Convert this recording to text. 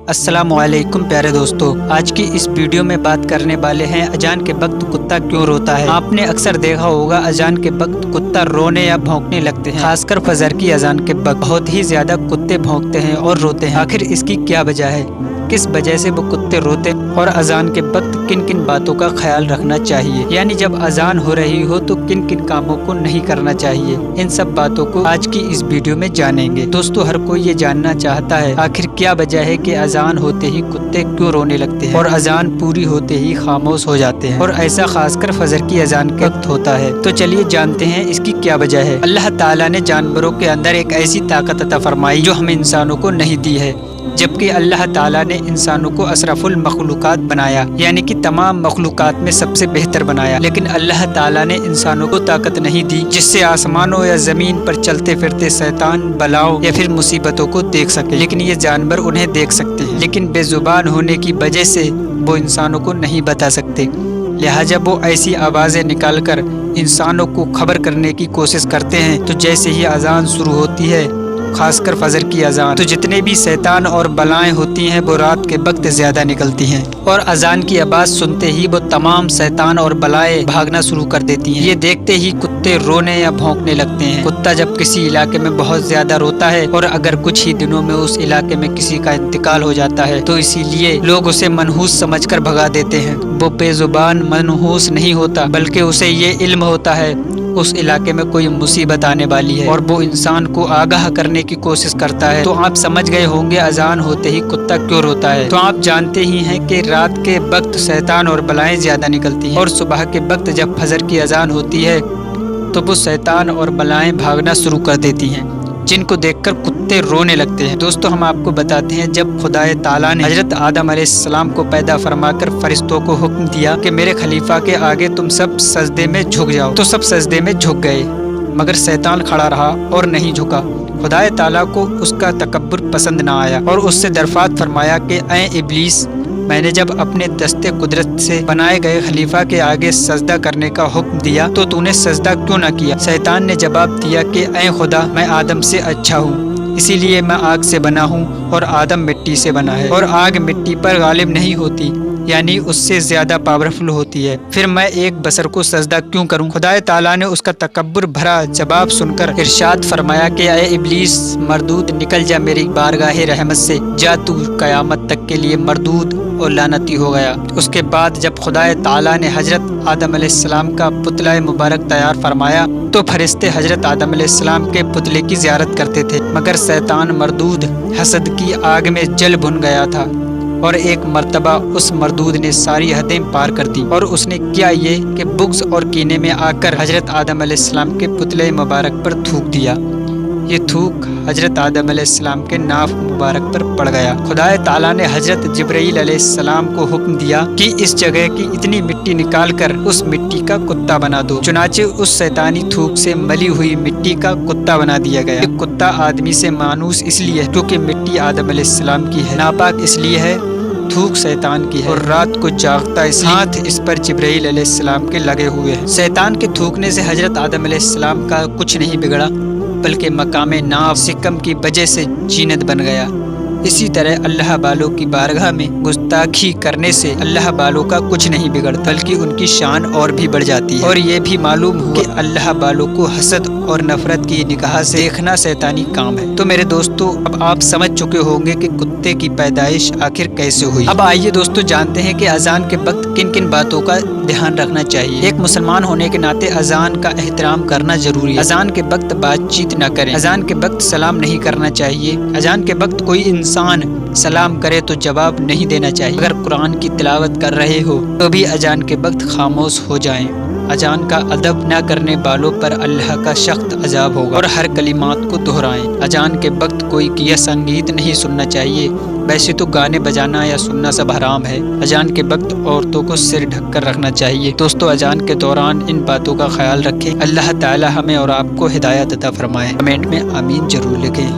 अस्सलाम वालेकुम प्यारे दोस्तों, आज की इस वीडियो में बात करने वाले हैं अजान के वक्त कुत्ता क्यों रोता है। आपने अक्सर देखा होगा अजान के वक्त कुत्ता रोने या भौंकने लगते हैं। खासकर फजर की अजान के वक्त बहुत ही ज्यादा कुत्ते भौंकते हैं और रोते हैं। आखिर इसकी क्या वजह है, किस वजह से वो कुत्ते रोते हैं और अजान के वक्त किन किन बातों का ख्याल रखना चाहिए, यानी जब अजान हो रही हो तो किन किन कामों को नहीं करना चाहिए, इन सब बातों को आज की इस वीडियो में जानेंगे। दोस्तों, हर कोई ये जानना चाहता है आखिर क्या वजह है कि अजान होते ही कुत्ते क्यों रोने लगते हैं और अजान पूरी होते ही खामोश हो जाते हैं, और ऐसा खासकर फजर की अजान के वक्त होता है। तो चलिए जानते हैं इसकी क्या वजह है। अल्लाह ताला ने जानवरों के अंदर एक ऐसी ताकत अता फरमाई जो हम इंसानों को नहीं दी है, जबकि अल्लाह ताला ने इंसानों को अशरफुल मखलूकात बनाया, यानी कि तमाम मखलूकात में सबसे बेहतर बनाया। लेकिन अल्लाह ताला ने इंसानों को ताकत नहीं दी जिससे आसमानों या जमीन पर चलते फिरते शैतान, बलाओं या फिर मुसीबतों को देख सके। लेकिन ये जानवर उन्हें देख सकते हैं, लेकिन बेजुबान होने की वजह से वो इंसानों को नहीं बता सकते। लिहाजा वो ऐसी आवाज़ें निकाल कर इंसानों को खबर करने की कोशिश करते हैं। तो जैसे ही अजान शुरू होती है, खासकर फजर की अजान, तो जितने भी शैतान और बलाएं होती हैं वो रात के वक्त ज्यादा निकलती हैं, और अजान की आवाज़ सुनते ही वो तमाम शैतान और बलाएं भागना शुरू कर देती हैं। ये देखते ही कुत्ते रोने या भौंकने लगते हैं। कुत्ता जब किसी इलाके में बहुत ज्यादा रोता है और अगर कुछ ही दिनों में उस इलाके में किसी का इंतकाल हो जाता है तो इसीलिए लोग उसे मनहूस समझकर भगा देते हैं। वो बेजुबान मनहूस नहीं होता, बल्कि उसे ये इल्म होता है उस इलाके में कोई मुसीबत आने वाली है और वो इंसान को आगाह करने की कोशिश करता है। तो आप समझ गए होंगे अजान होते ही कुत्ता क्यों रोता है। तो आप जानते ही हैं कि रात के वक्त शैतान और बलाएं ज्यादा निकलती हैं, और सुबह के वक्त जब फजर की अजान होती है तो वो शैतान और बलाएं भागना शुरू कर देती हैं, जिनको देखकर कुत्ते रोने लगते हैं। दोस्तों, हम आपको बताते हैं जब खुदाए ताला ने हजरत आदम अलैहिस्सलाम को पैदा फरमाकर फरिश्तों को हुक्म दिया कि मेरे खलीफा के आगे तुम सब सजदे में झुक जाओ, तो सब सजदे में झुक गए, मगर शैतान खड़ा रहा और नहीं झुका। खुदाए ताला को उसका तकब्बुर पसंद ना आया और उससे दरख्वास्त फरमाया कि ऐ इब्लीस, मैंने जब अपने दस्ते कुदरत से बनाए गए खलीफा के आगे सजदा करने का हुक्म दिया तो तूने सजदा क्यों न किया। शैतान ने जवाब दिया कि ऐ खुदा, मैं आदम से अच्छा हूँ, इसीलिए मैं आग से बना हूँ और आदम मिट्टी से बना है, और आग मिट्टी पर गालिब नहीं होती, यानी उससे ज्यादा पावरफुल होती है। फिर मैं एक बशर को सजदा क्यों करूं। खुदाए ताला ने उसका तकब्बुर भरा जवाब सुनकर इरशाद फरमाया कि ऐ इब्लीस मरदूद, निकल जा मेरी बारगाह रहमत से, जा तू कयामत तक के लिए मरदूद और लानती हो गया। उसके बाद जब खुदाए ताला ने हजरत आदम अलैहिस्सलाम का पुतला मुबारक तैयार फरमाया तो फरिश्ते हजरत आदम अलैहिस्सलाम के पुतले की ज़ियारत करते थे, मगर शैतान मरदूद हसद की आग में जल भुन गया था, और एक मर्तबा उस मरदूद ने सारी हदें पार कर दी, और उसने किया ये कि बुग़्ज़ और कीने में आकर हजरत आदम अलैहिस्सलाम के पुतले मुबारक पर थूक दिया। ये थूक हजरत आदम अलैहिस्सलाम के नाफ मुबारक पर पड़ गया। खुदाए ताला ने हजरत जिब्राईल अलैहिस्सलाम को हुक्म दिया कि इस जगह की इतनी मिट्टी निकाल कर उस मिट्टी का कुत्ता बना दो। चुनाचे उस शैतानी थूक से मली हुई मिट्टी का कुत्ता बना दिया गया। ये कुत्ता आदमी से मानूस इसलिए है क्योंकि मिट्टी आदम अलैहिस्सलाम की है, नापाक इसलिए है, थूक शैतान की है, और रात को जागता इस हाथ इस पर जिब्राईल अलैहिस्सलाम के लगे हुए हैं। शैतान के थूकने से हजरत आदम अलैहिस्सलाम का कुछ नहीं बिगड़ा, बल्कि मकामे नाफ सिकम की वजह से जीनत बन गया। इसी तरह अल्लाह बालों की बारगाह में गुस्ताखी करने से अल्लाह बालों का कुछ नहीं बिगड़ता, बल्कि उनकी शान और भी बढ़ जाती है। और ये भी मालूम हुआ कि अल्लाह बालों को हसद और नफरत की निगाह से देखना शैतानी काम है। तो मेरे दोस्तों, अब आप समझ चुके होंगे कि कुत्ते की पैदाइश आखिर कैसे हुई। अब आइए दोस्तों जानते हैं कि अजान के वक्त किन किन बातों का ध्यान रखना चाहिए। एक मुसलमान होने के नाते अजान का एहतराम करना जरूरी है। अजान के वक्त बातचीत न करें, अजान के वक्त सलाम नहीं करना चाहिए, अजान के वक्त कोई इंसान सलाम करे तो जवाब नहीं देना चाहिए। अगर कुरान की तिलावत कर रहे हो तो भी अजान के वक्त खामोश हो जाएं। अजान का अदब न करने वालों पर अल्लाह का सख्त अजाब होगा, और हर कलिमात को दोहराएं। अजान के वक्त कोई किया संगीत नहीं सुनना चाहिए। वैसे तो गाने बजाना या सुनना सब हराम है। अजान के वक्त औरतों को सिर ढककर रखना चाहिए। दोस्तों, अजान के दौरान इन बातों का ख्याल रखें। अल्लाह ताला हमें और आपको हिदायत अता फरमाए। कमेंट में आमीन जरूर लिखें।